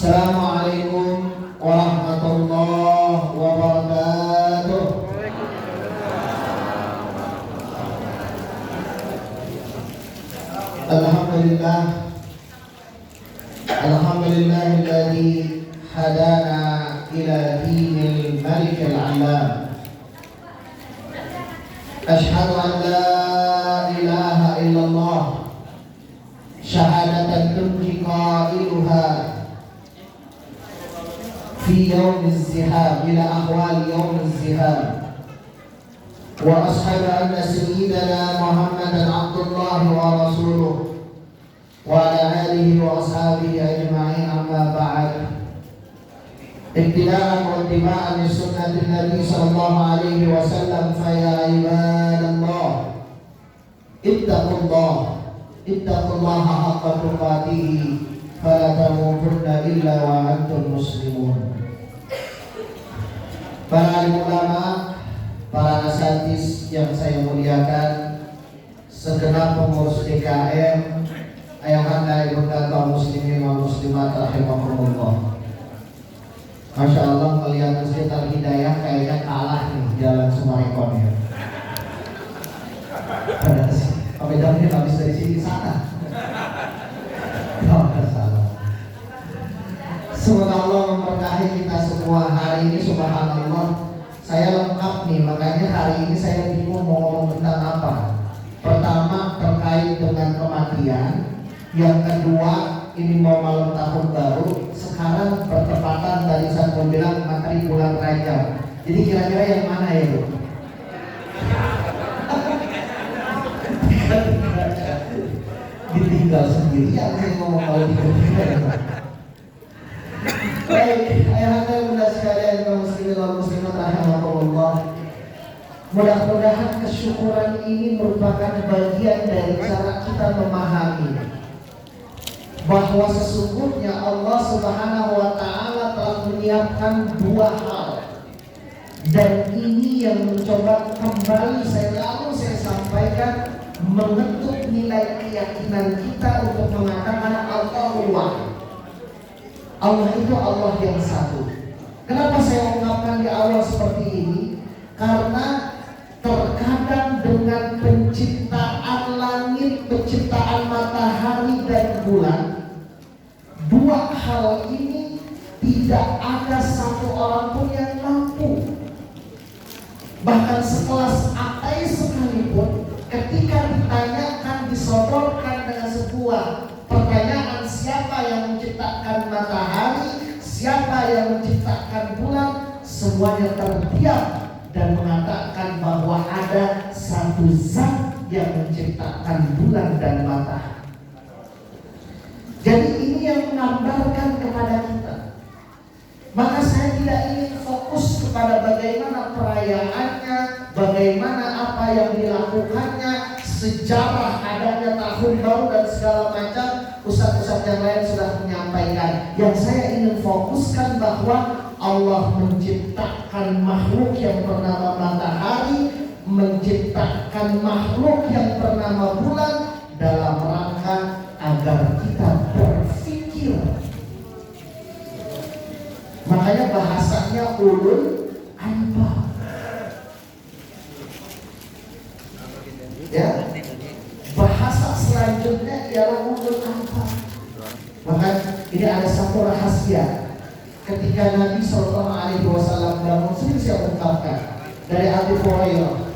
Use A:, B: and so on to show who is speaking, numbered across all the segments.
A: Assalamualaikum warahmatullahi wabarakatuh. Alhamdulillah, alhamdulillahilladzi hadana ila dinil malikil alam. Ashhadu an la ilaha illallah syahadatan tunji qailuha fi yaumiz zihab ila ahwal yaumiz zihab. Wa ashhadu anna sayyidana Muhammadan abdullahi wa rasuluh wa ala alihi wa ashabihi ajma'in, amma ba'd. Ibtida'an wa ittiba'an li sunnatin Nabi sallallahu alaihi wasallam, fa ya ibadallah ittaqullaha haqqa tuqatih fala tamutunna illa wa antum muslimun. Para ulama, para asatidz yang saya muliakan, segenap pengurus DKM, ayahanda ibunda kaum muslimin wa muslimat rahimakumullah. Masya Allah, melihat Masjid Al-Hidayah kayaknya kalah nih Jalan Sumarekon ya. Apa jalannya habis dari sini ke sana? Semoga Allah memberkahi kita semua hari ini. Subhanallah, saya lengkap nih, makanya hari ini saya bingung mau ngomong tentang apa. Pertama, terkait dengan kematian. Yang kedua, ini mau malam tahun baru. Sekarang bertepatan dari saya bilang materi bulan Rajab. Jadi kira-kira yang mana ya, Bu? Ditinggal sendirian saya ngomong kalau ditinggal. Baik, ayahanda bunda sekalian kaum muslimin wal muslimat rahimakumullah. Mudah-mudahan kesyukuran ini merupakan bagian dari cara kita memahami bahwa sesungguhnya Allah Subhanahu wa ta'ala telah menyiapkan dua hal, dan ini yang mencoba kembali saya sampaikan, mengetuk nilai keyakinan kita untuk mengatakan Allah itu Allah yang satu. Kenapa saya ungkapkan di awal seperti ini? Karena terkadang dengan penciptaan langit, penciptaan matahari dan bulan, dua hal ini tidak ada satu orang pun yang mampu. Bahkan sekelas ateis sekalipun, ketika ditanyakan, disodorkan dengan sebuah pertanyaan, siapa yang menciptakan matahari, siapa yang menciptakan bulan, semuanya terdiam dan mengatakan bahwa ada satu zat yang menciptakan bulan dan matahari. Jadi ini yang menggambarkan kepada kita. Maka saya tidak ingin fokus kepada bagaimana perayaannya, bagaimana apa yang dilakukannya, sejarah adanya tahun baru dan segala macam. Ustaz-ustaz yang lain sudah menyampaikan. Yang saya ingin fokuskan bahwa Allah menciptakan makhluk yang bernama matahari, menciptakan makhluk yang bernama bulan dalam rangka agar kita berpikir. Makanya bahasanya ulul albab. Ya, bahasa selanjutnya ialah ulul albab. Maka ini ada satu rahasia. Ketika Nabi SAW bangun, sering saya ungkapkan dari Abu Hurairah.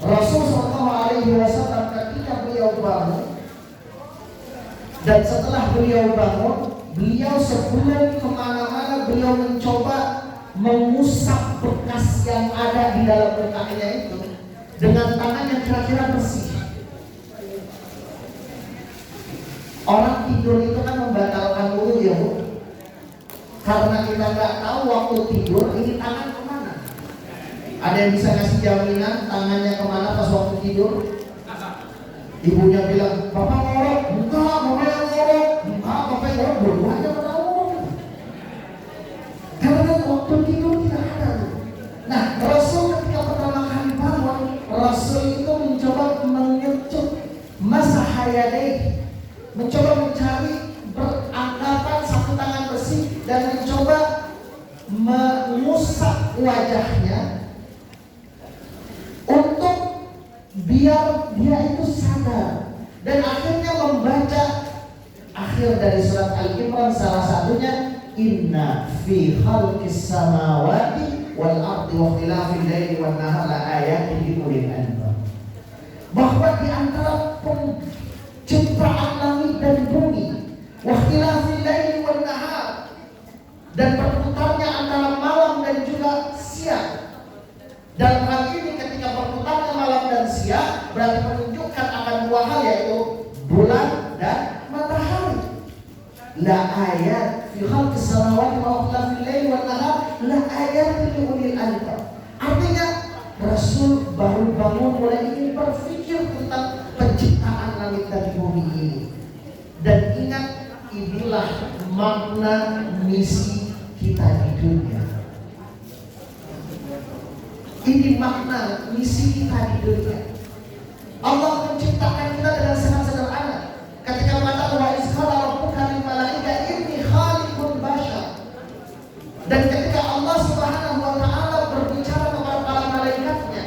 A: Rasul SAW ketika beliau bangun, dan setelah beliau bangun, beliau sebelum kemana-mana beliau mencoba mengusap bekas yang ada di dalam mukanya itu dengan tangan yang kira-kira bersih. Orang tidur itu kan membatalkan wudu ya, Bu. Karena kita nggak tahu waktu tidur ini tangan kemana. Ada yang bisa ngasih jaminan tangannya kemana pas waktu tidur? Ibunya bilang, Bapak ngorok, enggak, Mama yang ngorok, enggak, Bapak yang ngorok, berdua aja pada ngorok. Karena waktu tidur tidak ada. Nah, Rasul ketika pertama kali bangun, Rasul itu mencoba mengecut masa hayadeh, mencoba mencari beranggapan satu tangan besi dan mencoba mengusap wajahnya untuk biar dia itu sadar, dan akhirnya membaca akhir dari surat Al-Imran, salah satunya inna fi khalqis samawati wal ardi wa ikhtilafil laili wan nahari la ayatin li ulil albab. Bahwa di antara penciptaan langit dan bumi, wa ikhtilafil laili wan nahar, dan berputarnya antara malam dan juga siang. Dalam hal ini ketika berputarnya malam dan siang berarti menunjukkan akan dua hal, yaitu bulan dan matahari. La ayat fi khalqis samawati wa ikhtilafil laili wan nahar la ayatin li ulil albab. Artinya Rasul baru bangun mulai ingin berpikir tentang penciptaan langit dan bumi ini. Dan ingat, inilah makna misi kita di dunia. Ini makna misi kita di dunia. Allah menciptakan kita dengan sangat sederhana. Ketika mengatakan wa iz qala rabbuka lil malaikati inni khaliqun bashar. Dan ketika Allah Subhanahu wa taala berbicara kepada para malaikatnya,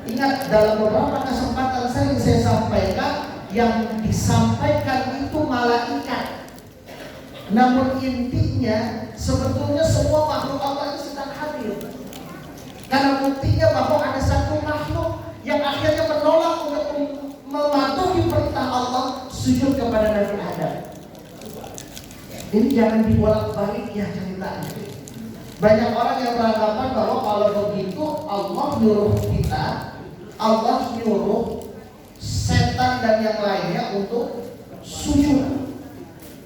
A: ingat dalam beberapa kesempatan saya sampaikan, yang disampaikan itu malaikat. Namun intinya sebetulnya semua makhluk Allah itu sedang hadir. Karena buktinya bahwa ada satu makhluk yang akhirnya menolak untuk mematuhi perintah Allah, sujud kepada Nabi Adam. Ini jangan dibolak-balik ya ceritanya. Banyak orang yang beranggapan bahwa kalau begitu Allah nyuruh kita, Allah nyuruh setan dan yang lainnya untuk sujud.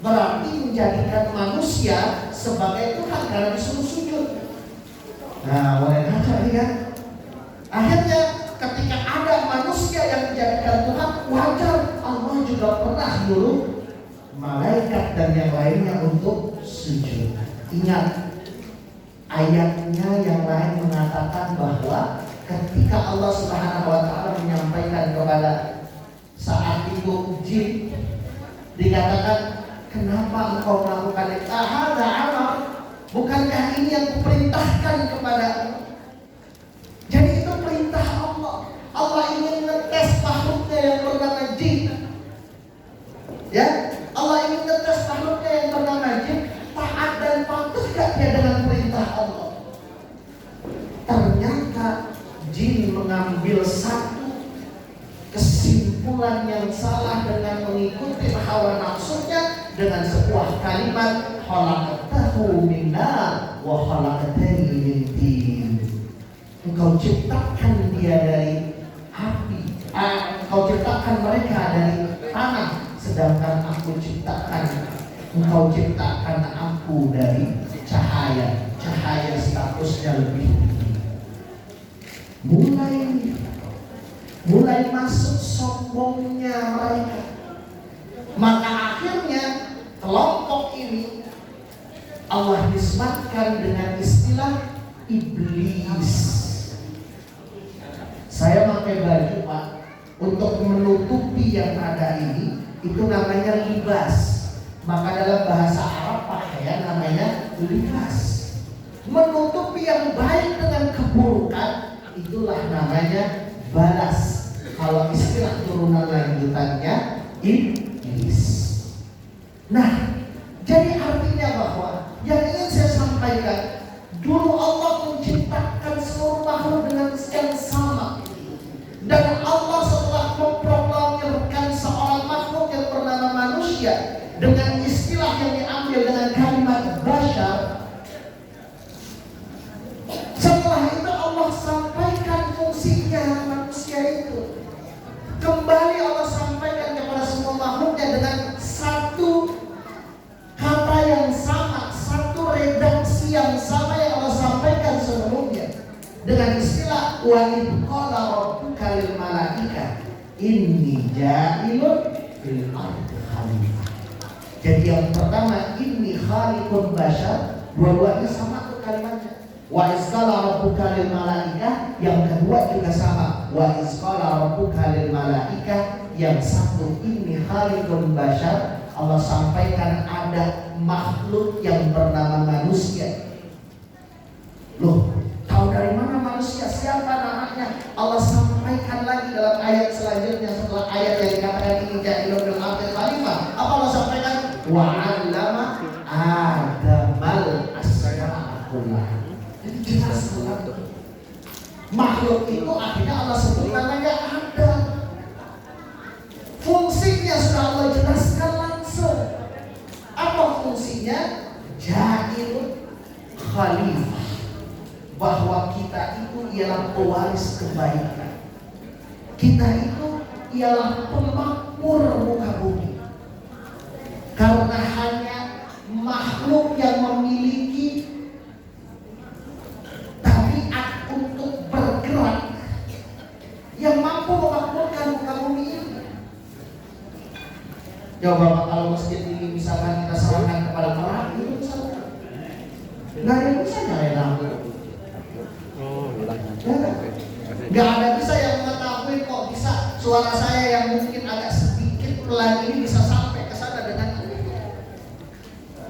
A: Berarti menjadikan manusia sebagai Tuhan karena disuruh sujud. Nah, mulai kacau ini kan. Akhirnya ketika ada manusia yang dijadikan Tuhan, wajar Allah juga pernah nyuruh malaikat dan yang lainnya untuk sujud. Ingat, ayatnya yang lain mengatakan bahwa ketika Allah Subhanahu wa taala menyampaikan kepada saat itu jin, dikatakan, kenapa engkau melakukan itu? Hadza amar, bukankah ini yang kuperintahkan kepadamu? Jadi itu perintah Allah. Allah ingin ngetes makhluknya yang bernama jin. Ya, Allah ingin ngetes makhluknya yang bernama jin, taat dan patuh gak dia dengan perintah Allah. Ternyata jin mengambil satu kesimpulan yang salah dengan mengikuti hawa nafsunya dengan sebuah kalimat khalaqtahu min nar wa khalaqtani min tin. Engkau ciptakan dia dari api, engkau ciptakan mereka dari tanah, sedangkan aku engkau ciptakan aku dari cahaya. Cahaya statusnya lebih tinggi. Mulai masuk sombongnya mereka. Maka akhirnya kelompok ini Allah nisbatkan dengan istilah iblis. Saya pakai baju Pak untuk menutupi yang ada ini, itu namanya libas. Maka dalam bahasa Arab pakaian namanya libas. Menutupi yang baik dengan keburukan, itulah namanya balas. Kalau istilah turunan lanjutannya iblis. Nah, jadi artinya bahwa yang ingin saya sampaikan, dulu Allah menciptakan seluruh makhluk dengan yang sama. Dan Allah setelah memproklamirkan seorang makhluk yang bernama manusia dengan istilah yang diambil dengan kalimat bashar, setelah itu Allah sampaikan fungsinya manusia itu. Kembali Allah sampaikan kepada semua makhluknya dengan satu kata yang sama, satu redaksi yang sama yang Allah sampaikan sebelumnya, dengan istilah wa idh qala rabbuka lil malaika inni ja'ilun fil ardi khalifah. Jadi yang pertama inni khaliqun bashar, dua-duanya sama tuh kalimatnya. Wa idh qala rabbuka lil malaika, yang kedua juga sama. Wa idh qala rabbuka lil malaika, yang satu inni khaliqun bashar, Allah sampaikan ada makhluk yang bernama manusia. Loh, tahu dari mana manusia? Siapa namanya? Allah sampaikan lagi dalam ayat selanjutnya setelah ayat yang dikatakan ini ja'ilun fil ardi khalifah. Apa Allah sampaikan? Wa 'allama Adamal asma'a kullaha. Jadi jelas banget. Makhluk itu akhirnya Allah sebut namanya Adam. Fungsinya sudah Allah jelaskan langsung. Apa fungsinya? Ja'ilun khalifah. Bahwa kita itu ialah pewaris kebaikan. Kita itu ialah pemakmur muka bumi. Karena hanya makhluk yang memiliki tabiat untuk bergerak yang mampu memakmurkan muka bumi ini. Coba kalau masjid ini misalkan kita serahkan kepada orang, itu misalkan nggak ada yang bisa nyalain lampu. Nggak ada bisa yang mengetahui kok bisa suara saya yang mungkin agak sedikit pelan ini bisa sampai ke sana dengan ini.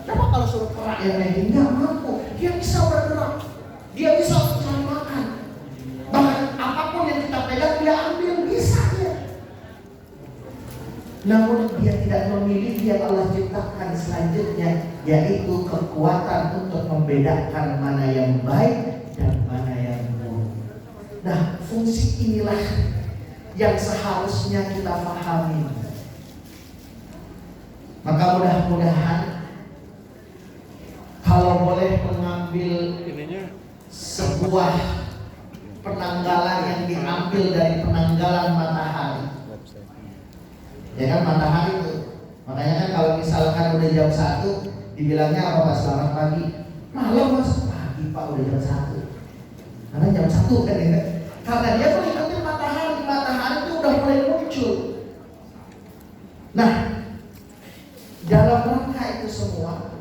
A: Coba kalau suruh kerak yang lain nggak mampu, dia bisa bergerak, dia bisa mencari makan. Bahkan apapun yang kita pegang dia ambil bisa dia. Namun dia tidak memiliki yang Allah ciptakan selanjutnya, yaitu kekuatan untuk membedakan mana yang baik dan mana yang buruk. Nah, fungsi inilah yang seharusnya kita pahami. Maka mudah-mudahan kalau boleh mengambil sebuah penanggalan yang diambil dari penanggalan matahari. Ya kan, matahari itu. Makanya kan kalau misalkan udah jam 1 dibilangnya apa Pak? Selamat pagi. Malam Mas, pagi Pak, udah jam 1. Karena jam 1 kan ya. Karena dia mengikuti matahari. Matahari itu udah mulai muncul. Nah, dalam rangka itu semua,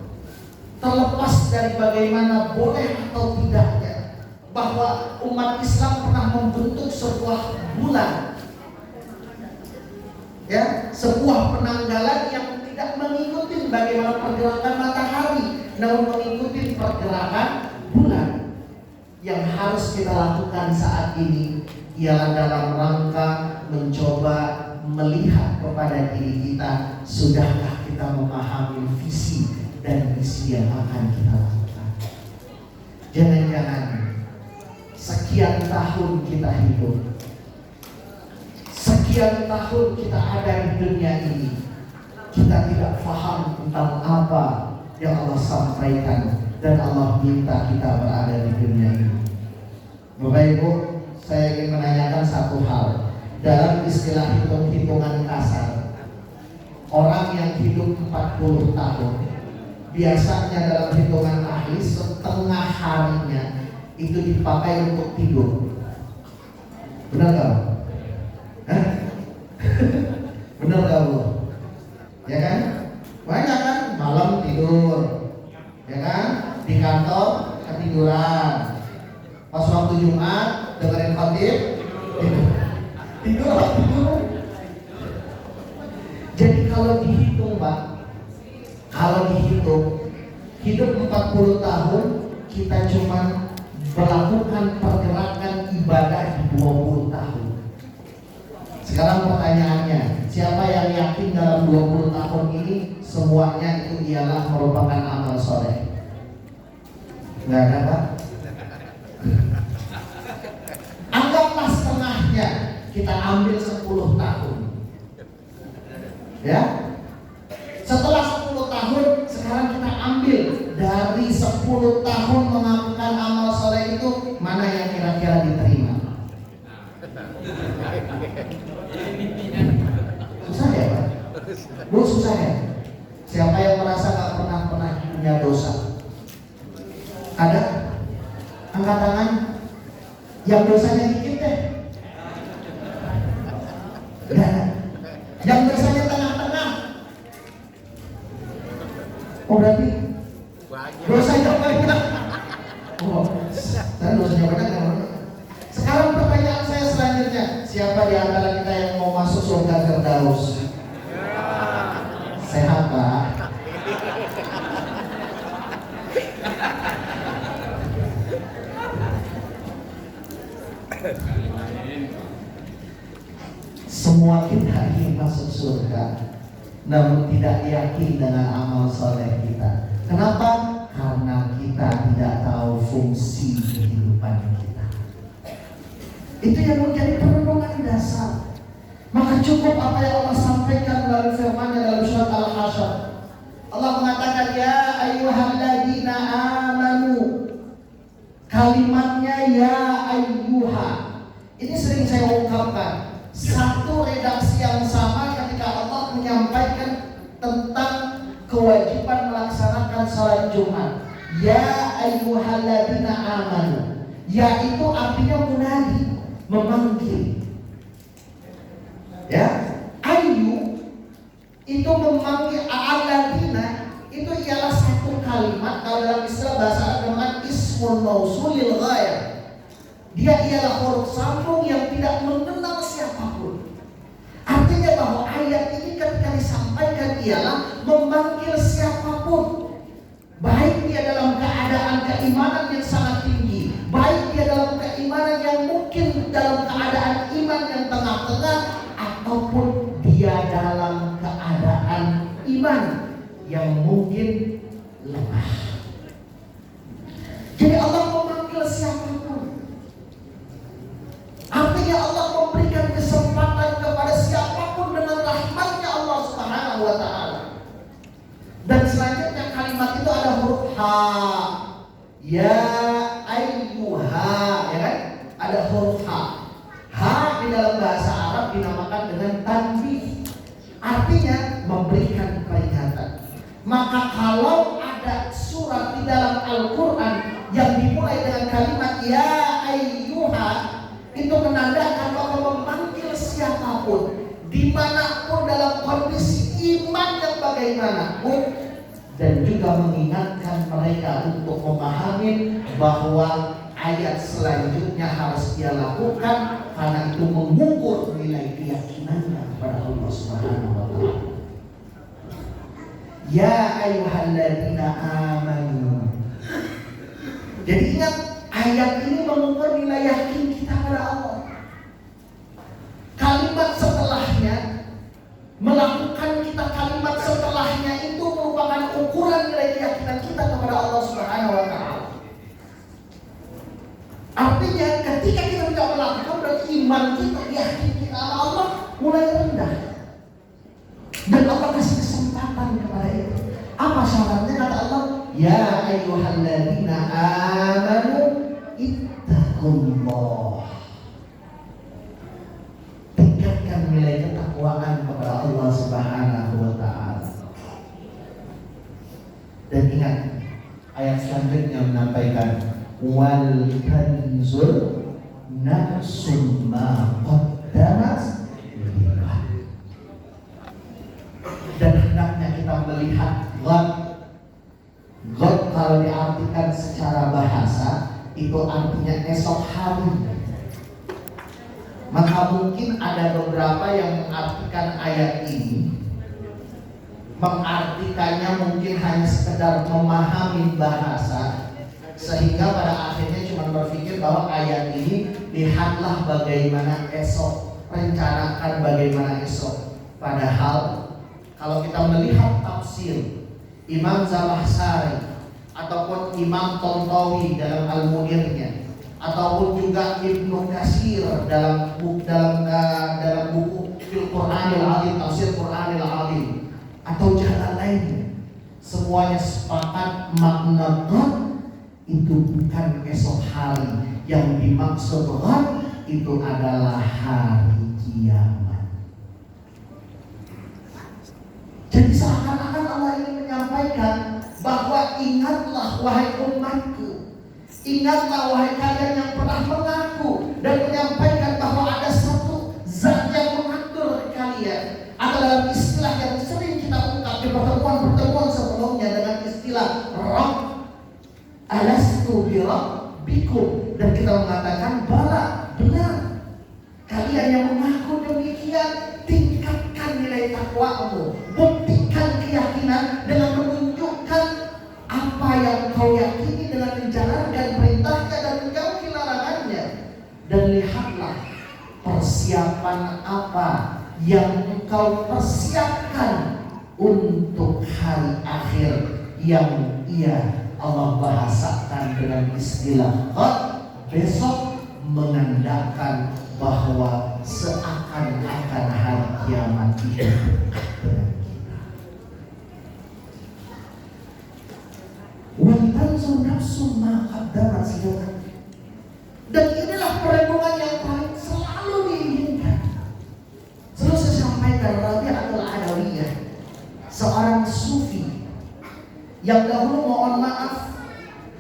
A: terlepas dari bagaimana boleh atau tidaknya bahwa umat Islam pernah membentuk sebuah bulan, ya, sebuah penanggalan yang tidak mengikuti bagaimana pergerakan matahari, namun mengikuti pergerakan bulan. Yang harus kita lakukan saat ini ialah dalam rangka mencoba melihat kepada diri kita, sudahkah kita memahami visi dan misi yang akan kita lakukan. Jangan-jangan sekian tahun kita hidup, sekian tahun kita ada di dunia ini, kita tidak paham tentang apa yang Allah sampaikan dan Allah minta kita berada di dunia ini. Bapak Ibu, saya ingin menanyakan satu hal. Dalam istilah hitung-hitungan kasar, orang yang hidup 40 tahun biasanya dalam hitungan ahli setengah harinya itu dipakai untuk tidur. Benar gak? Benar gak Bu? Ya kan? Banyak kan? Malam tidur, ya kan? Di kantor ketiduran. Pas waktu Jumat dengerin khotib tidur. Jadi kalau dihitung Pak, kalau dihitung hidup 40 tahun kita cuma melakukan pergerakan ibadah di 20 tahun. Sekarang pertanyaannya, siapa yang yakin dalam 20 tahun ini semuanya itu ialah merupakan amal soleh? Nggak ada Pak. Anggaplah setengahnya, kita ambil 10 tahun. Ya, setelah 10 tahun, sekarang kita ambil dari 10 tahun melakukan amal soleh itu, mana yang kira-kira diterima? Susah ya Pak? Bu, susah ya? Siapa yang merasa gak pernah punya dosa? Ada? Angkat tangan. Yang dosanya dikit deh. Gak ada. Yang dosanya tengah-tengah. Oh berarti dosanya banyak. Oh, saya dosanya banyak kan? Sekarang pertanyaan saya selanjutnya, siapa di antara kita yang mau masuk surga Firdaus? Sehat Pak? Semua kita ingin masuk surga, namun tidak yakin dengan amal soleh kita. Kenapa? Karena kita tidak tahu fungsi kehidupan kita. Itu yang menjadi perenungan dasar. Maka cukup apa yang Allah sampaikan melalui firman-Nya dalam surat Al-Hasyr. Allah mengatakan, ya ayyuhalladzina amanu. Kalimatnya ya ayyuha. Ini sering saya ungkapkan. Satu redaksi yang sama ketika Allah menyampaikan tentang kewajiban melaksanakan salat Jumat. Ya ayyuhalladzina amanu. Ya itu artinya munadi, memanggil. Ya, ayu itu memanggil alladzina, itu ialah satu kalimat kalau dalam istilah bahasa Arab dengan ismun mausulil ghayah. Dia ialah huruf sambung yang tidak mengenal siapapun. Artinya bahwa ayat ini ketika disampaikan ialah memanggil siapapun, baik dia dalam keadaan keimanan yang sangat tinggi, baik dia dalam keimanan yang mungkin dalam keadaan iman yang tengah-tengah, ataupun dia dalam keadaan iman yang mungkin lemah. Jadi Allah memanggil siapapun. Artinya Allah memberikan kesempatan kepada siapapun dengan rahmatnya Allah Subhanahu wa ta'ala. Dan selanjutnya kalimat itu ada huruf ha. Ya ayyuha, ya kan? Ada huruf ha. Ha di dalam bahasa Arab dinamakan dengan tanbih. Artinya memberikan peringatan. Maka kalau ada surat di dalam Al-Quran yang dimulai dengan kalimat ya ayyuha, itu menandakan bahwa memanggil siapapun, dimanapun dalam kondisi iman yang bagaimanapun, dan juga mengingatkan mereka untuk memahami bahwa ayat selanjutnya harus dia lakukan karena itu mengukur nilai keyakinannya kepada Allah Subhanahu wa ta'ala. Ya ayyuhalladzina amanu. Jadi ingat, ayat ini mengukur nilai yakin kita pada Allah. Kalimat setelahnya, melakukan kita kalimat setelahnya itu merupakan ukuran nilai keyakinan kita kepada Allah Subhanahu wa ta'ala. Artinya ketika kita tidak melakukan, berarti iman kita, yakin kita sama Allah mulai rendah. Dan Allah kasih kesempatan kepada itu. Apa syaratnya? Kata Allah, ya ayyuhalladzina amanu ittaqullah. Tingkatkan nilai ketakwaan kepada Allah Subhanahu wa ta'ala. Dan ingat, ayat selanjutnya menyampaikan wal tanzur nafsum ma qaddamat. Dan hendaknya kita melihat God kalau diartikan secara bahasa itu artinya esok hari. Maka mungkin ada beberapa yang mengartikan ayat ini, mengartikannya mungkin hanya sekedar memahami bahasa, sehingga pada akhirnya cuma berpikir bahwa ayat ini lihatlah bagaimana esok, rencanakan bagaimana esok. Padahal kalau kita melihat tafsir Imam Zamakhsyari ataupun Imam Tontawi dalam Al-Munirnya, ataupun juga Ibnu Katsir dalam buku Fil Qur'anil Azim, Tafsir Qur'anil Azim, atau jalan lainnya, semuanya sepakat makna God itu bukan esok hari. Yang dimaksud God itu adalah hari kiamat. Jadi seakan-akan Allah ingin menyampaikan bahwa ingatlah wahai umatku, ingatlah wahai kalian yang pernah mengaku dan menyampaikan bahwa ada satu zat yang mengatur kalian. Atau dalam istilah yang sering kita ungkap di pertemuan-pertemuan sebelumnya dengan istilah Rabb, alastu bi rabbikum, dan kita mengatakan bala, benar. Kalian yang mengaku demikian, tingkatkan nilai takwamu, buktikan keyakinan dengan menunjukkan apa yang kau yakini dengan menjalankan perintahnya dan menjauhi larangannya. Dan lihat persiapan apa yang engkau persiapkan untuk hari akhir yang Allah bahasakan dengan istilah besok, menandakan bahwa seakan-akan hari kiamat itu wantanzu nafsu ma qaddamat lighad. Dan inilah perenungan yang paling selalu diinginkan. Selalu saya sampaikan, Rabi'atul Adawiyah, seorang sufi yang dahulu, mohon maaf,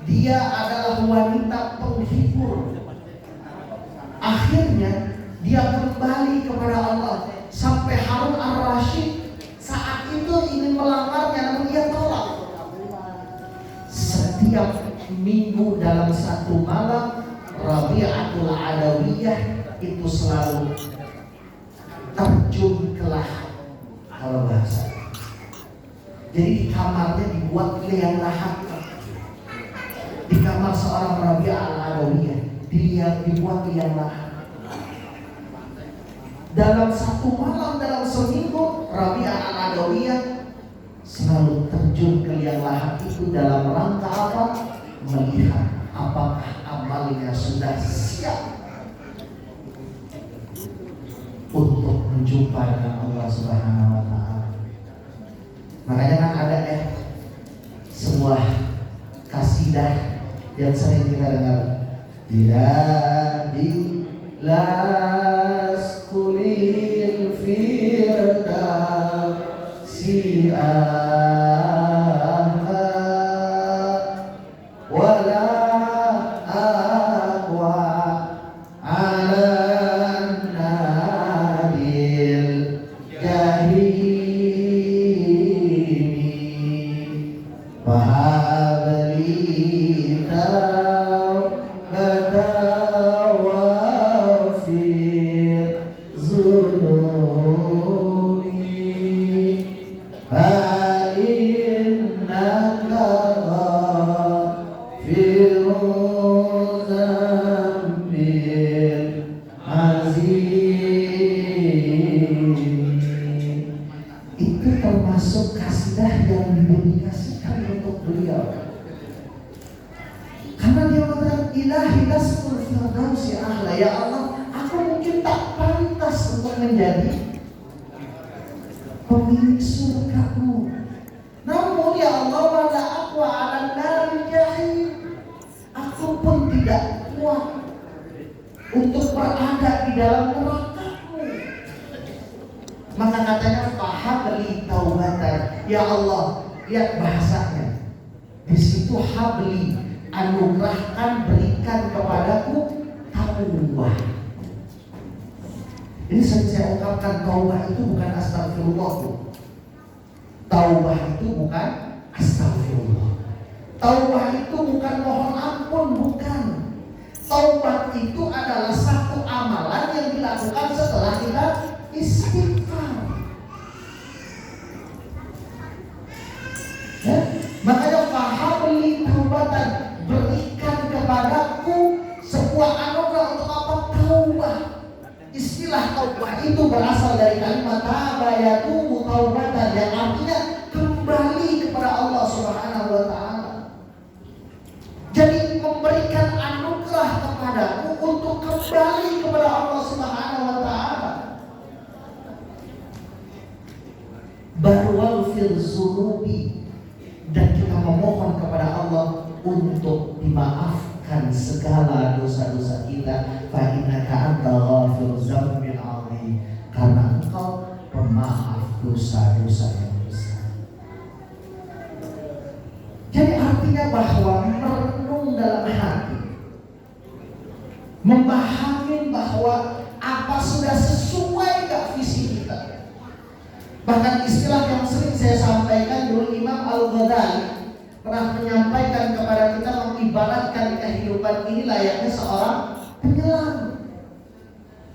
A: dia adalah wanita penghibur. Akhirnya dia kembali kepada Allah. Sampai Harun Ar-Rasyid saat itu ingin melamarnya, namun ia tolak. Setiap minggu dalam satu malam, Rabi'atul Adawiyah itu selalu terjun ke lahat, kalau bahasa. Jadi di kamarnya dibuat liang lahat. Di kamar seorang Rabi'atul Adawiyah dia dibuat liang lahat. Dalam satu malam, dalam seminggu, Rabi'atul Adawiyah selalu terjun ke liang lahat itu dalam rangka apa? Melihat apakah amalnya sudah siap untuk menjumpa dengan Allah Subhanahu wa Ta'ala. Makanya kan ada sebuah kasidah yang sering kita dengar, tidak lastu lil firdausi pemilik surgamu. Namun ya Allah, wala aqwa 'alan naril jahim. Aku pun tidak kuat untuk berada di dalam neraka-Mu. Maka katanya fahabli taubatan. Ya Allah, lihat bahasanya. Di situ habli, anugerahkan, berikan kepadaku taubah. Ini sering saya ungkapkan, taubah itu bukan astagfirullah. Taubah itu bukan astagfirullah. Taubah itu bukan mohon ampun, bukan. Taubah itu adalah satu amalan yang dilakukan setelah kita istighfar. Ya? Makanya fahabli taubatan, berikan kepadaku sebuah anugerah untuk apa? Taubah. Istilah taubah itu berasal dari kalimat taba yatubu taubatan, yang artinya kembali kepada Allah Subhanahu wa Ta'ala. Jadi memberikan anugerah kepadaku untuk kembali kepada Allah Subhanahu wa Ta'ala. Barwal fil zunubi, dan kita memohon kepada Allah untuk dimaafkan segala dosa-dosa kita. Fa innaka antal ghafiruz dzambil 'azim, karena Engkau pemaaf dosa-dosa yang besar. Jadi artinya bahwa merenung dalam hati, memahami bahwa apa sudah sesuai gak visi kita. Bahkan istilah yang sering saya sampaikan dulu, Imam Al-Ghazali pernah menyampaikan kepada kita, mengibaratkan kehidupan ini layaknya seorang penyelam.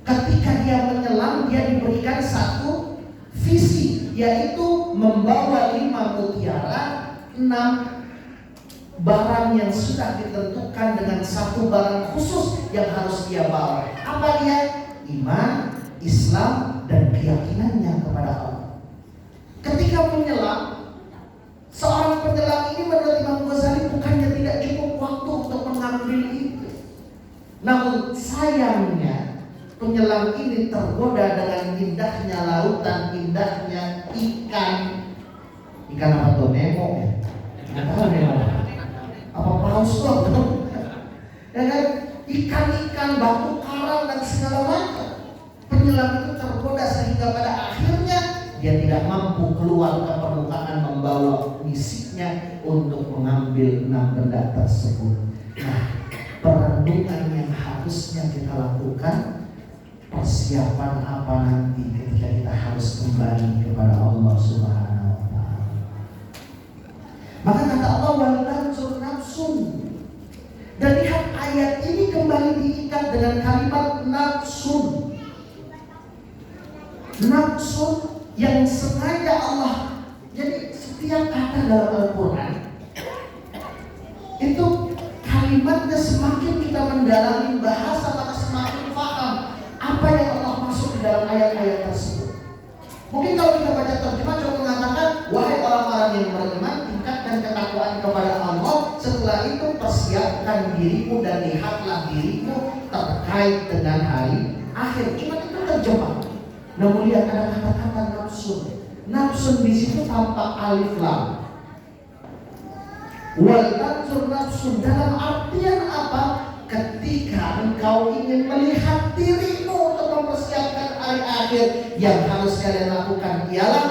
A: Ketika dia menyelam, dia diberikan satu visi, yaitu membawa 5 mutiara, 6 barang yang sudah ditentukan dengan satu barang khusus yang harus dia bawa. Apa dia? Iman, Islam dan keyakinannya kepada Allah. Ketika menyelam, seorang penyelam ini menurut Imam Ghazali bukannya tidak cukup waktu untuk mengambil itu. Namun sayangnya penyelam ini tergoda dengan indahnya lautan, indahnya ikan. Ikan apa tuh? Nemo ya? Nggak tahu Nemo. Apa paus tuh? Ya kan? Ikan-ikan, batu karang dan segala macam. Penyelam itu tergoda sehingga pada akhirnya dia tidak mampu keluar ke permukaan membawa misinya untuk mengambil 6 benda tersebut. Nah, perenungan yang harusnya kita lakukan, persiapan apa nanti ketika kita harus kembali kepada Allah Subhanahu wa Ta'ala. Maka kata Allah, wal tanzur nafsun. Dan lihat ayat ini kembali diikat dengan kalimat nafsun. Nafsun yang sengaja Allah. Jadi setiap kata dalam Al-Quran itu kalimatnya semakin kita mendalami bahasa, maka semakin paham apa yang Allah maksud di dalam ayat-ayat tersebut. Mungkin kalau kita baca terjemah cuma mengatakan, wahai orang-orang yang beriman, tingkatkan ketakwaan kepada Allah. Setelah itu persiapkan dirimu dan lihatlah dirimu terkait dengan hari akhir. Cuma itu terjemah. Namun lihat ada kata-kata nafsun. Nafsun di situ tanpa alif lam. Wal tanzur nafsun dalam artian apa? Ketika engkau ingin melihat dirimu untuk mempersiapkan hari akhir, yang harus kalian lakukan ialah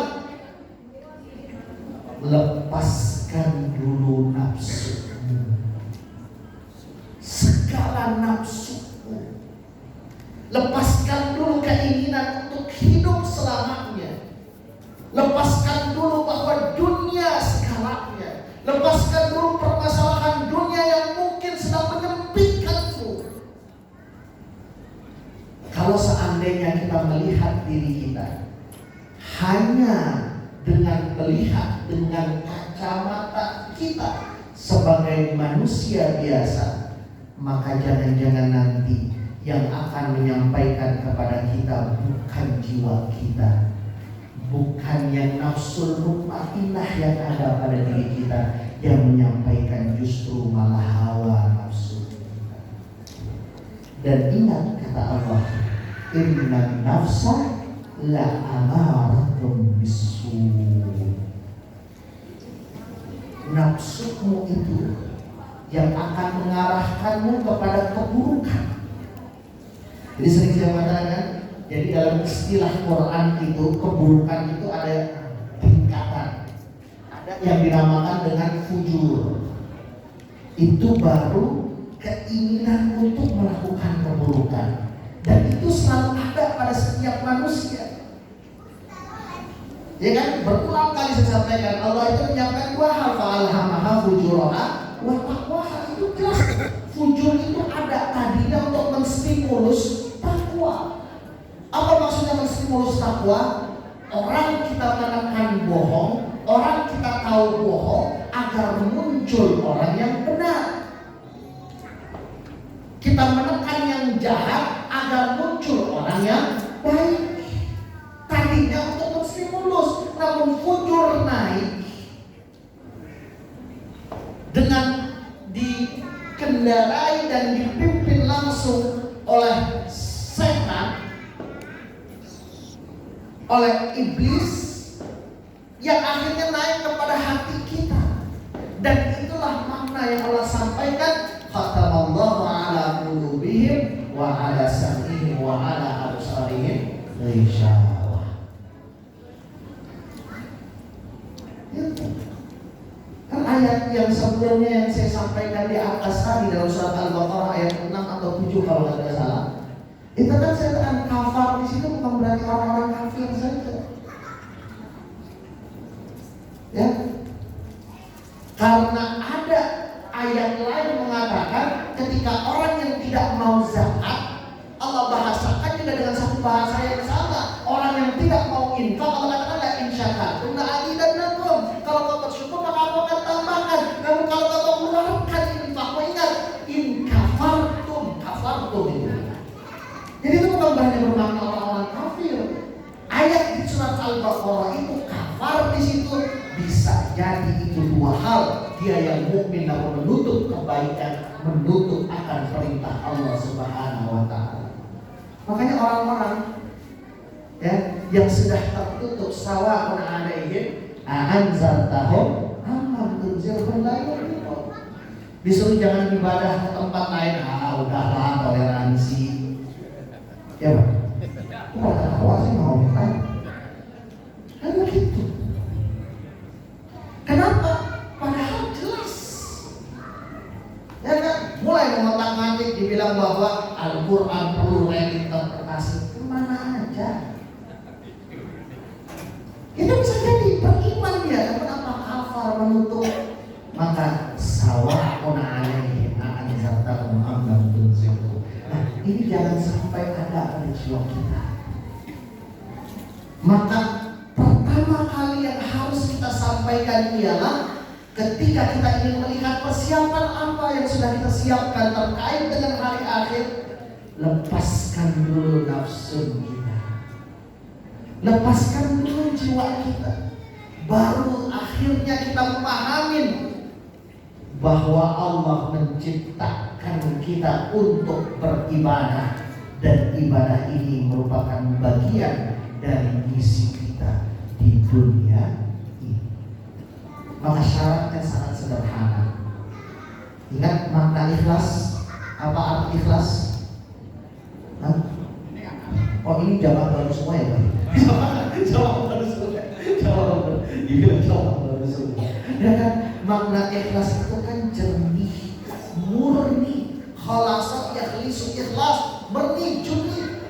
A: lepaskan dulu nafsu. Segala nafsumu. Lepaskan dulu keinginan untuk hidup selamanya. Lepaskan dulu bahwa dunia segalanya. Lepaskan dulu permasalahan dunia yang mungkin sedang menyempitkanmu. Kalau seandainya kita melihat diri kita hanya dengan melihat dengan kacamata kita sebagai manusia biasa, maka jangan-jangan nanti yang akan menyampaikan kepada kita bukan jiwa kita, bukan yang nafsul mutmainnah yang ada pada diri kita, yang menyampaikan justru malah hawa nafsu kita. Dan ingat kata Allah, inna nafsa la amaratun bisu. Nafsumu itu yang akan mengarahkanmu kepada keburukan. Jadi sering saya katakan, jadi dalam istilah Quran itu keburukan itu ada tingkatan. Ada yang dinamakan dengan fujur. Itu baru keinginan untuk melakukan keburukan. Dan itu selalu ada pada setiap manusia. Ya kan? Berulang kali saya sampaikan, Allah itu menyiapkan 2 hal, fa'alhamaha fujuraha wa taqwaha. Itu jelas. Fujur itu ada tadinya untuk menstimulus takwa. Apa maksudnya menstimulus takwa? Orang kita katakan bohong, orang kita tahu bohong agar muncul orang yang benar. Kita menekan yang jahat agar muncul orang yang baik. Tadinya untuk menstimulus, namun fujur naik dengan dikendarai dan dipimpin langsung oleh setan, oleh iblis, yang akhirnya naik kepada hati kita. Dan itulah makna yang Allah sampaikan, khatamallahu ala qulubihim wa ala sam'ihim wa ala absarihim ghishawa. Kan ayat yang sebelumnya yang saya sampaikan di atas tadi dalam surat Al-Baqarah ayat 6 atau 7 kalau tidak salah, itu kan saya katakan kafar di situ bukan berarti orang-orang kafir saja. Ya, karena ada ayat lain mengatakan ketika orang yang tidak mau zakat, Allah bahasakan juga dengan satu bahasa yang sama. Orang yang tidak mau infak, Allah katakan la in syakartum la azidannakum. Kalau kau bersyukur maka aku akan tambahkan. Namun kalau kau mengeluarkan infakmu, ingat in kafartum itu. Jadi itu bukan berarti bermakna orang-orang Al-Baqarah itu kafar di situ, bisa jadi itu dua hal. Dia yang mukmin namun menutup kebaikan, menutup akan perintah Allah Subhanahu wa taala. Makanya orang-orang ya yang sudah tertutup sawa'un 'alaihim a'anzartahum am tunzirhum la yu'minun. Disuruh jangan ibadah ke tempat lain, udahlah toleransi. Ya Pak. Kok ketawa sih mau kan? Kan begitu. Kenapa? Padahal jelas. Ya kan? Mulai mengotak-atik dibilang bahwa Al-Quran perlu reinterpretasi. Kemana aja? Kita bisa jadi beriman dia, tapi apa kafar menutup? Maka sawa'un 'alaihim a'anzartahum am lam tunzirhum. Nah, ini jangan sampai ada pada jiwa kita. Maka pertama kali yang harus kita sampaikan ialah ketika kita ingin melihat persiapan apa yang sudah kita siapkan terkait dengan hari akhir, lepaskan dulu nafsu kita, lepaskan dulu jiwa kita, baru akhirnya kita memahami bahwa Allah menciptakan kita untuk beribadah, dan ibadah ini merupakan bagian dari misi kita di dunia ini. Maka syaratnya sangat sederhana. Ingat makna ikhlas? Apa arti ikhlas? Hah? Oh, ini jamaah baru semua ya Pak? Jamaah baru semua. Jamaah baru semua. Ya kan? Makna ikhlas itu kan jernih, murni, khalasa yakhlisu ikhlas, murni, jernih.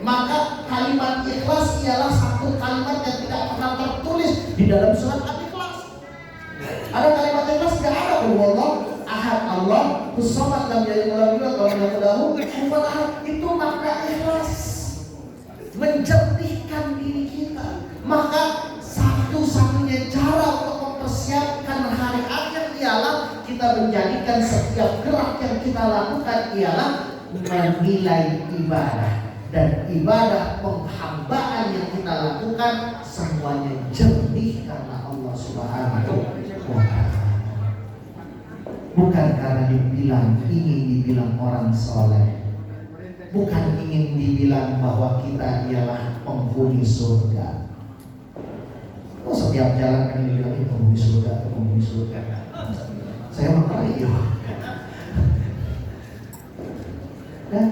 A: Maka kalimat ikhlas ialah satu kalimat yang tidak pernah tertulis di dalam surat Al-Ikhlas. Ada kalimat ikhlas tidak ada. Allah ahad, Allah as-samad, lam yalid wa lam yulad wa lam yakul lahu kufuwan ahad. Itu makna ikhlas, menjernihkan diri kita. Maka satu-satunya cara untuk mempersiapkan hari akhir ialah kita menjadikan setiap gerak yang kita lakukan ialah menilai ibadah. Dan ibadah penghambaan yang kita lakukan semuanya jernih karena Allah Subhanahu wa ta'ala. Bukan karena ingin dibilang orang soleh, bukan ingin dibilang bahwa kita ialah penghuni surga. Oh, setiap jalan kan dibilang penghuni surga, penghuni surga. Saya mengatakan iya. Dan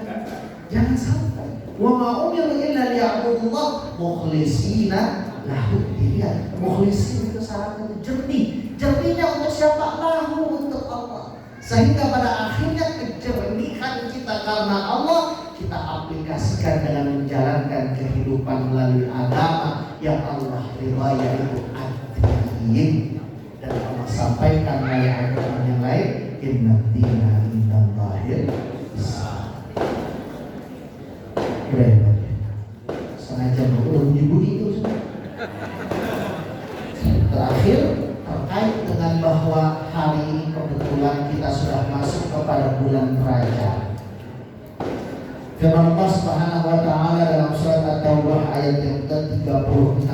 A: jangan sampai. Wa ma umiru illa liya'budullah mukhlishina lahu din. Mukhlisin itu syaratnya jernih. Jernihnya untuk siapa? Lahu, untuk Allah. Sehingga pada akhirnya kejernihan kita karena Allah kita aplikasikan dengan menjalankan kehidupan melalui agama yang Allah ridhai, yaitu ad-din. Dan Allah sampaikan melalui ayat yang lain, inna dina indallahil Islam. Setengah jam belum bunyi itu. Terakhir terkait dengan bahwa hari ini kebetulan kita sudah masuk kepada bulan Rajab. Firman Allah Subhanahu wa taala dalam surat At-Taubah ayat yang ke-36.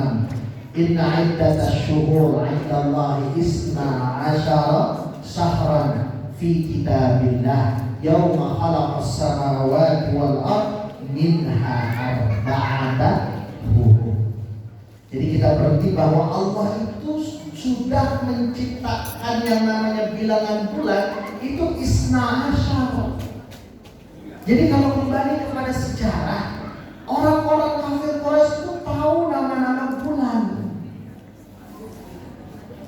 A: Inna iddatash syuhur 'indallahi isna 'asyara shahran fi kitabillah yauma khalaqas samawati wal ardh minha arba'ata hukum. Jadi kita berarti bahwa Allah itu sudah menciptakan yang namanya bilangan bulan itu isna asyara. Jadi kalau kembali kepada sejarah, orang-orang kafir Quraisy itu tahu nama-nama bulan.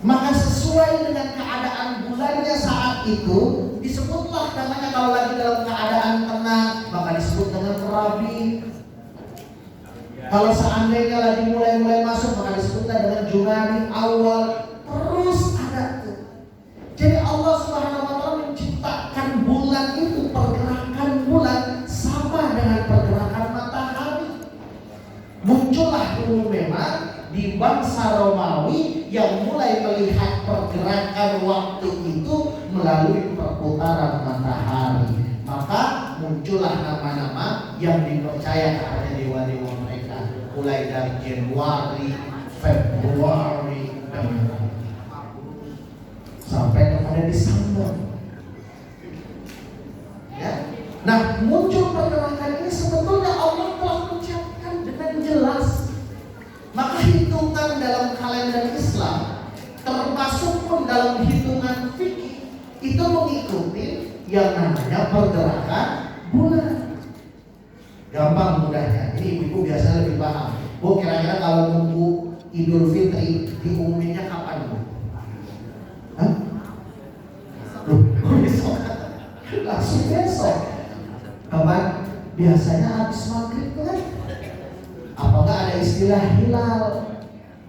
A: Maka sesuai dengan keadaan bulannya saat itu disebutlah namanya. Kalau lagi dalam keadaan tenang maka disebut dengan Rabi. Kalau seandainya lagi mulai masuk maka disebutkan dengan Jumadi awal. Terus ada tuh. Jadi Allah Subhanahu wa taala menciptakan bulan itu, pergerakan bulan sama dengan pergerakan matahari. Muncullah dulu memang di bangsa Romawi yang mulai melihat pergerakan waktu itu melalui perputaran matahari. Maka muncullah nama-nama yang dipercaya kepada dewa-dewa mereka. mulai dari Januari, Februari, sampai kepada Desember. Ya. Nah, muncul pergerakan ini sebetulnya Allah telah ucapkan dengan jelas. Maka hitungan dalam kalender Islam, termasuk pun dalam hitungan fikih, itu mengikuti yang namanya pergerakan bulan. Gampang mudahnya. Ini ibu-ibu biasanya lebih paham. Bu, kira-kira kalau nunggu Idul Fitri diumuminnya kapan, Bu? Hah? Besok. Langsung besok. Kapan? Biasanya habis maghrib kan? Apakah ada istilah hilal?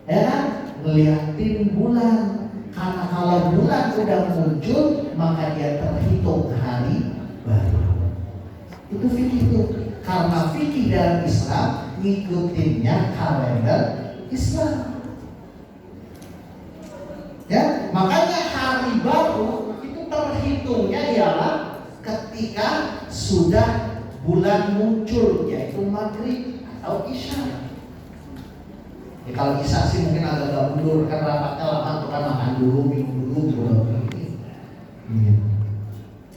A: Ya kan? Ngeliatin bulan. Karena kalau bulan sudah muncul, maka dia terhitung hari baru. Itu fikih itu. Karena fikih dalam Islam ngikutinnya kalender Islam. Ya, makanya hari baru itu terhitungnya ialah ketika sudah bulan muncul, yaitu maghrib atau isya. Ya, kalau isya sih mungkin agak mundur, kan rapatnya lama tuh kan makan dulu, minum dulu,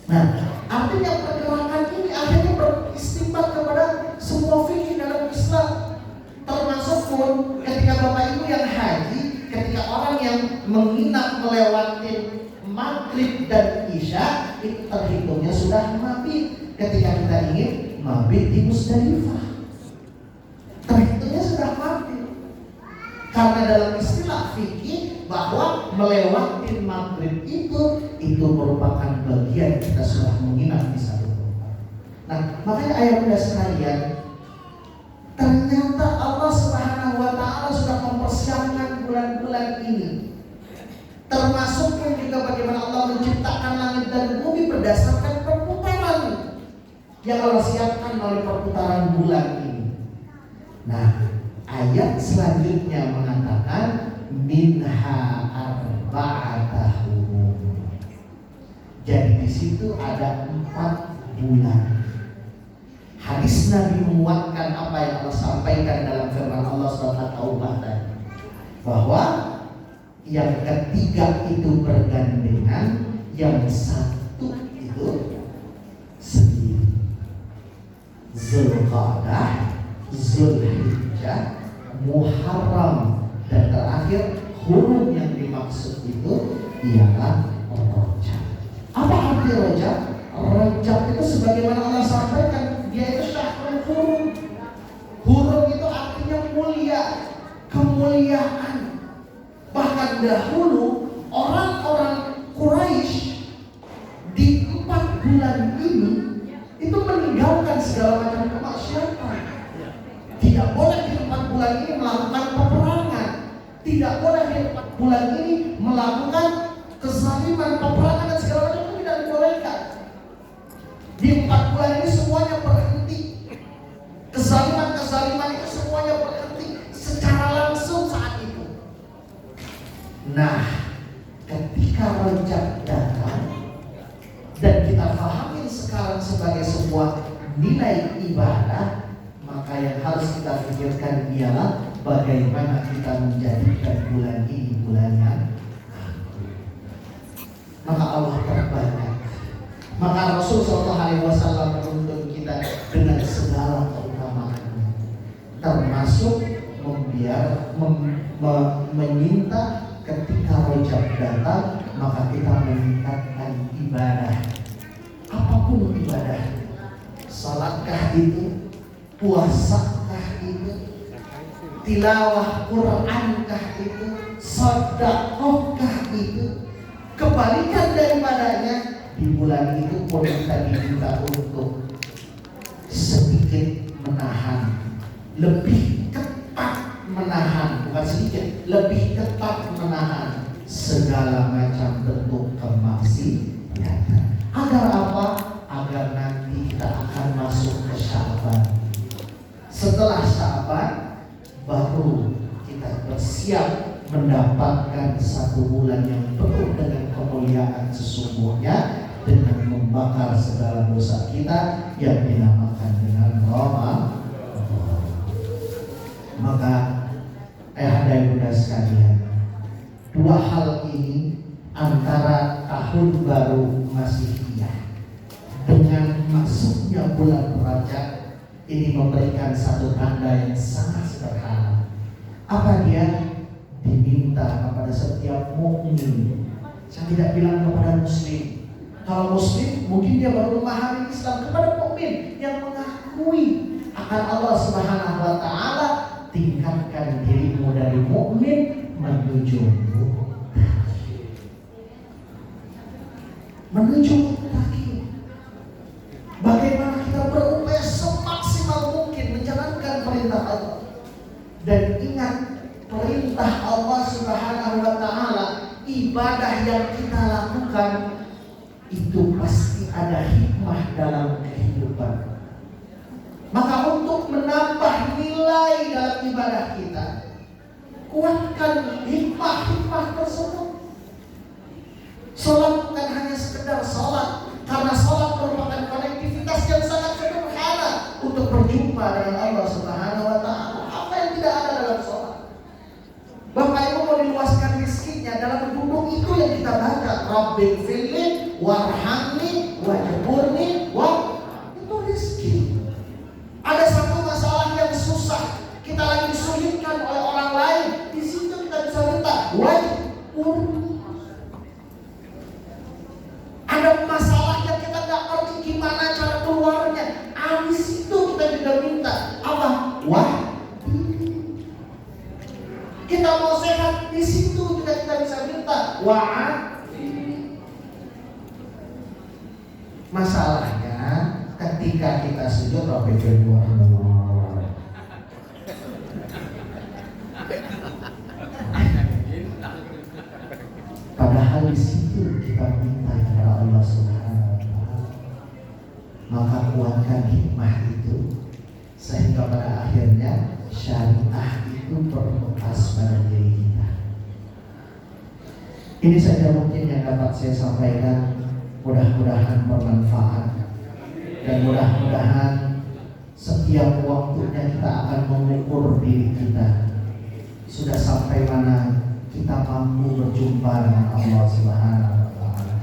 A: Nah, artinya pergerakan ini akhirnya beristimbat kepada semua fikih dalam Islam. Termasuk pun ketika Bapak Ibu yang haji, ketika orang yang menginap melewati maghrib dan isya, itu terhitungnya sudah mabit. Ketika kita ingin mabit di Musdalifah, terhitungnya sudah mabit. Karena dalam istilah fikih bahwa melewati maghrib itu merupakan bagian kita sudah menginap di satu tempat. Nah, makanya ayat muda sekalian, ternyata Allah Subhanahu wa Ta'ala sudah mempersiapkan bulan-bulan ini. Termasuk pun juga bagaimana Allah menciptakan langit dan bumi berdasarkan perputaran yang Allah siapkan melalui perputaran bulan ini. Nah, ayat selanjutnya mengatakan minha arba'ata hurum. Jadi di situ ada 4 bulan. Hadis Nabi menguatkan apa yang Allah sampaikan dalam firman Allah surat Taubah tadi, bahwa yang ketiga itu bergandengan, yang satu itu sendiri. Zulqa'dah, Zulhijjah, Muharram, dan terakhir hurum yang dimaksud itu ialah Rajab. Apa arti Rajab? Rajab itu sebagaimana Allah sampaikan, dia itu syahrul hurum. Hurum itu artinya mulia, kemuliaan. Bahkan dahulu orang-orang Quraisy di 4 bulan ini itu meninggalkan segala macam kemaksiatan. Tidak boleh di 4 bulan ini melakukan peperangan. Tidak boleh di 4 bulan ini melakukan kezaliman, peperangan dan segala macam, itu tidak dibolehkan. Di 4 bulan ini semuanya berhenti. Kezaliman itu semuanya berhenti secara langsung saat itu. Nah, ketika Rajab datang dan kita pahami sekarang sebagai sebuah nilai ibadah, maka yang harus kita pikirkan ialah bagaimana kita menjadikan bulan ini bulan yang agung. Maka Allah perbanyak. Maka Rasul SAW menuntun kita dengan segala keutamaannya, termasuk meminta ketika Rajab datang, maka kita meningkatkan ibadah. Apapun ibadah, salatkah itu, puasakah itu, tilawah Qurankah itu, sedekahkah itu, kebalikan daripadanya, di bulan itu pun kita diminta untuk sedikit menahan, lebih ketat menahan, bukan sedikit, lebih ketat menahan segala macam bentuk kemaksiatan. Agar apa? Agar nanti kita akan masuk ke Sya'ban. Setelah Sya'ban baru kita bersiap mendapatkan satu bulan yang penuh dengan kemuliaan sesungguhnya, dengan membakar segala dosa kita yang dinamakan dengan Ramadan. Maka ayahanda ibunda sekalian, dua hal ini antara tahun baru Masihiyah dengan masuknya bulan Rajab ini memberikan satu tanda yang sangat sederhana. Apa dia? Diminta kepada setiap mukmin. Saya tidak bilang kepada muslim. Kalau muslim mungkin dia baru memahami Islam, kepada mukmin yang mengakui akan Allah Subhanahu wa taala, tingkatkan dirimu dari mukmin menuju muttaqin. Bagaimana kita berupaya semaksimal mungkin menjalankan perintah Allah. Dan ingat, perintah Allah Subhanahu wa taala, ibadah yang kita lakukan itu pasti ada hikmah dalam kehidupan. Maka untuk menambah nilai dalam ibadah kita, kuatkan hikmah-hikmah tersebut. Sholat bukan hanya sekedar sholat, karena sholat merupakan konektivitas yang sangat sederhana untuk berjumpa dengan Allah Subhanahu wa taala. Apa yang tidak ada dalam sholat? Bapak Ibu mau diluaskan rezekinya, dalam duduk itu yang kita baca, Rabbighfirli warhamni wajburni itu rezeki. Ada satu masalah yang susah, kita lagi disulitkan oleh orang lain, di situ kita bisa minta wajburni. Ada masalah yang kita nggak ngerti gimana cara keluarnya, di situ kita juga minta apa? Kita mau sehat, di situ juga kita bisa minta Masalahnya ketika kita sujud padahal di situ kita minta kepada Allah Subhanahu wa taala. Maka kuatkan hikmah itu sehingga pada akhirnya syariah itu berbekas pada diri kita. Ini saja mungkin yang dapat saya sampaikan. Mudah-mudahan bermanfaat dan mudah-mudahan setiap waktunya kita akan mengukur diri kita sudah sampai mana kita mampu berjumpa dengan Allah Subhanahu wa taala.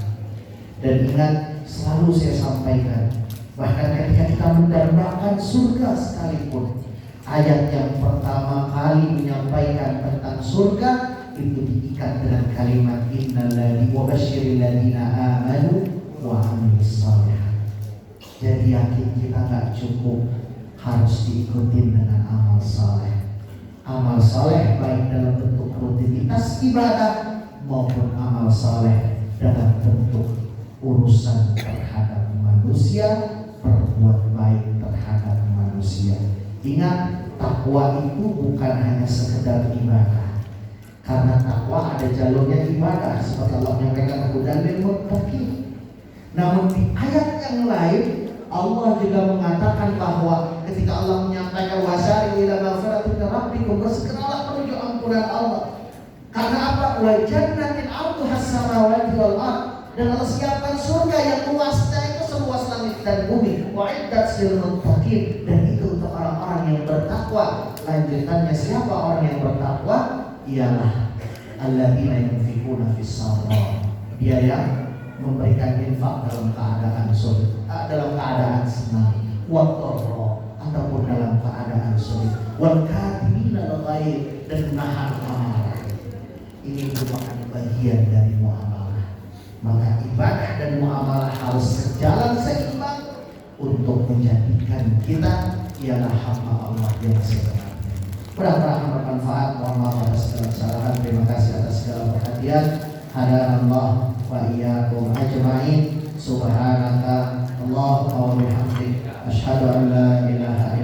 A: Dan ingat, selalu saya sampaikan, bahkan ketika kita mendambakan surga sekalipun, ayat yang pertama kali menyampaikan tentang surga itu diikat dengan kalimat innalladzi wa basyiril ladzina amanu wa amilus shalihat. Jadi yakin kita gak cukup harus diikutin dengan amal saleh. Amal saleh baik dalam bentuk rutinitas ibadah maupun amal saleh dalam bentuk urusan terhadap manusia, berbuat baik terhadap manusia. Ingat, takwa itu bukan hanya sekedar ibadah. Karena takwa ada jalurnya ibadah, seperti Allah menyampaikan hudan lil muttaqin. Namun di ayat yang lain Allah juga mengatakan bahwa ketika Allah menyampaikan wasari ila maghfiratin min rabbikum, bersegeralah menuju ampunan Allah. Karena apa? Wa jannatin 'arduhas samawati wal ardh, dan Allah siapkan surga yang luasnya itu seluas langit dan bumi. Wa iddat lil muttaqin, dan itu untuk orang-orang yang bertakwa. Lanjutannya, siapa orang yang bertakwa? Ialah alladzina yunfikuna fis sarra, dia yang memberikan infak dalam keadaan sulit, dalam keadaan senang, wa dharra, ataupun dalam keadaan sulit, wal kadhimina al-ghaidh, dan menahan amarah. Ini merupakan bagian dari muamalah. Maka ibadah dan muamalah harus sejalan seimbang untuk menjadikan kita ialah hamba Allah yang sebenarnya. Mudah-mudahan bermanfaat. Mohon maaf atas segala kesalahan. Terima kasih atas segala perhatian. Hadanallah wa iyyakum ajma'in. Subhanaka Allahumma wa bihamdik, asyhadu an la ilaha